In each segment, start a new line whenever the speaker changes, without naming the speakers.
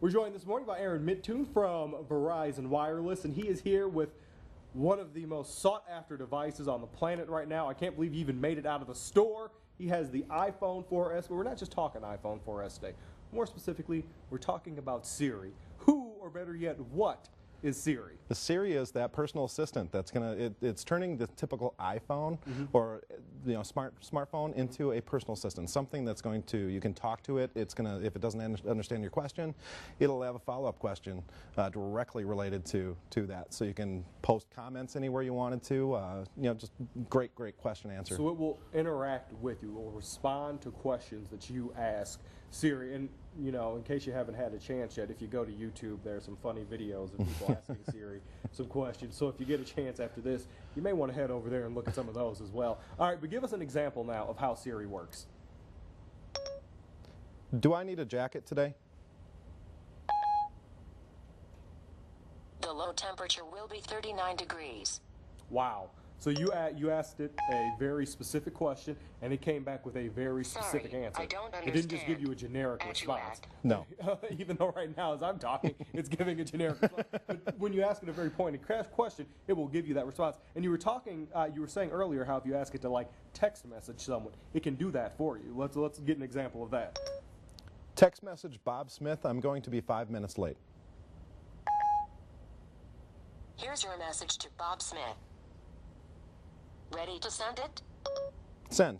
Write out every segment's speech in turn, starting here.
We're joined this morning by Aaron Midthun from Verizon Wireless, and he is here with one of the most sought-after devices on the planet right now. I can't believe he even made it out of the store. He has the iPhone 4S, but we're not just talking iPhone 4S today. More specifically, we're talking about Siri. Who, or better yet, what is Siri?
The Siri is that personal assistant that's it's turning the typical iPhone or smartphone into a personal assistant, something that's going to, you can talk to it, it's going to, if it doesn't understand your question, it'll have a follow-up question directly related to that. So you can post comments anywhere you wanted to, just great question answer.
So it will interact with you, it will respond to questions that you ask Siri. And in case you haven't had a chance yet, if you go to YouTube, there are some funny videos of people asking Siri some questions. So if you get a chance after this, you may want to head over there and look at some of those as well. All right, but give us an example now of how Siri works.
Do I need a jacket today?
The low temperature will be 39 degrees.
Wow. So you asked it a very specific question, and it came back with a very specific answer.
I don't understand.
It didn't just give you a generic response.
No.
Even though right now, as I'm talking, it's giving a generic response. But when you ask it a very pointed question, it will give you that response. And you were saying earlier how if you ask it to like text message someone, it can do that for you. Let's get an example of that.
Text message Bob Smith, I'm going to be 5 minutes late.
Here's your message to Bob Smith. Ready to send it?
Send.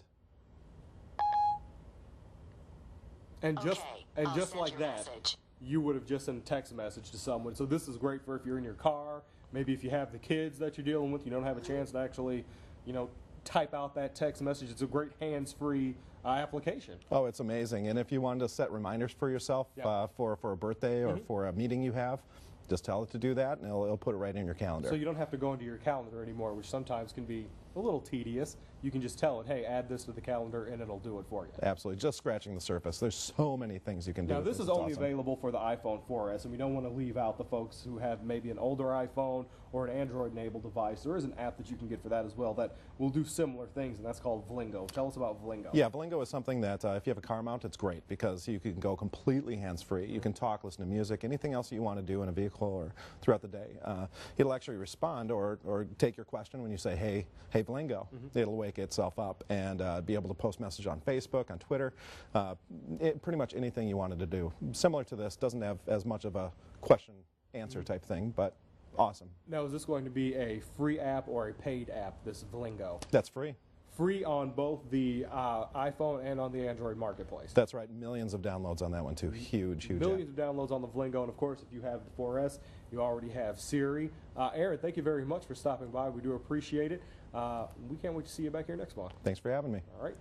And
I'll
just
send
like
your
that,
message.
you would have just sent a text message to someone. So this is great for if you're in your car, maybe if you have the kids that you're dealing with, you don't have a chance to actually, type out that text message. It's a great hands-free application.
Oh, it's amazing. And if you wanted to set reminders for yourself for a birthday or for a meeting you have, just tell it to do that, and it'll put it right in your calendar.
So you don't have to go into your calendar anymore, which sometimes can be a little tedious. You can just tell it, hey, add this to the calendar, and it'll do it for you.
Absolutely. Just scratching the surface. There's so many things you can do.
Now, this is only
awesome.
available for the iPhone 4S, and we don't want to leave out the folks who have maybe an older iPhone or an Android-enabled device. There is an app that you can get for that as well that will do similar things, and that's called Vlingo. Tell us about Vlingo.
Yeah, Vlingo is something that if you have a car mount, it's great because you can go completely hands-free. You can talk, listen to music, anything else you want to do in a vehicle or throughout the day. It'll actually respond or take your question when you say, hey Vlingo. It'll wake itself up and be able to post message on Facebook, on Twitter, pretty much anything you wanted to do. Similar to this, doesn't have as much of a question-answer type thing, but awesome.
Now, is this going to be a free app or a paid app, this Vlingo?
That's free.
Free on both the iPhone and on the Android marketplace.
That's right. Millions of downloads on that one, too. Huge
Millions of downloads on the Vlingo, and of course, if you have the 4S, you already have Siri. Aaron, thank you very much for stopping by. We do appreciate it. We can't wait to see you back here next month.
Thanks for having me.
All right.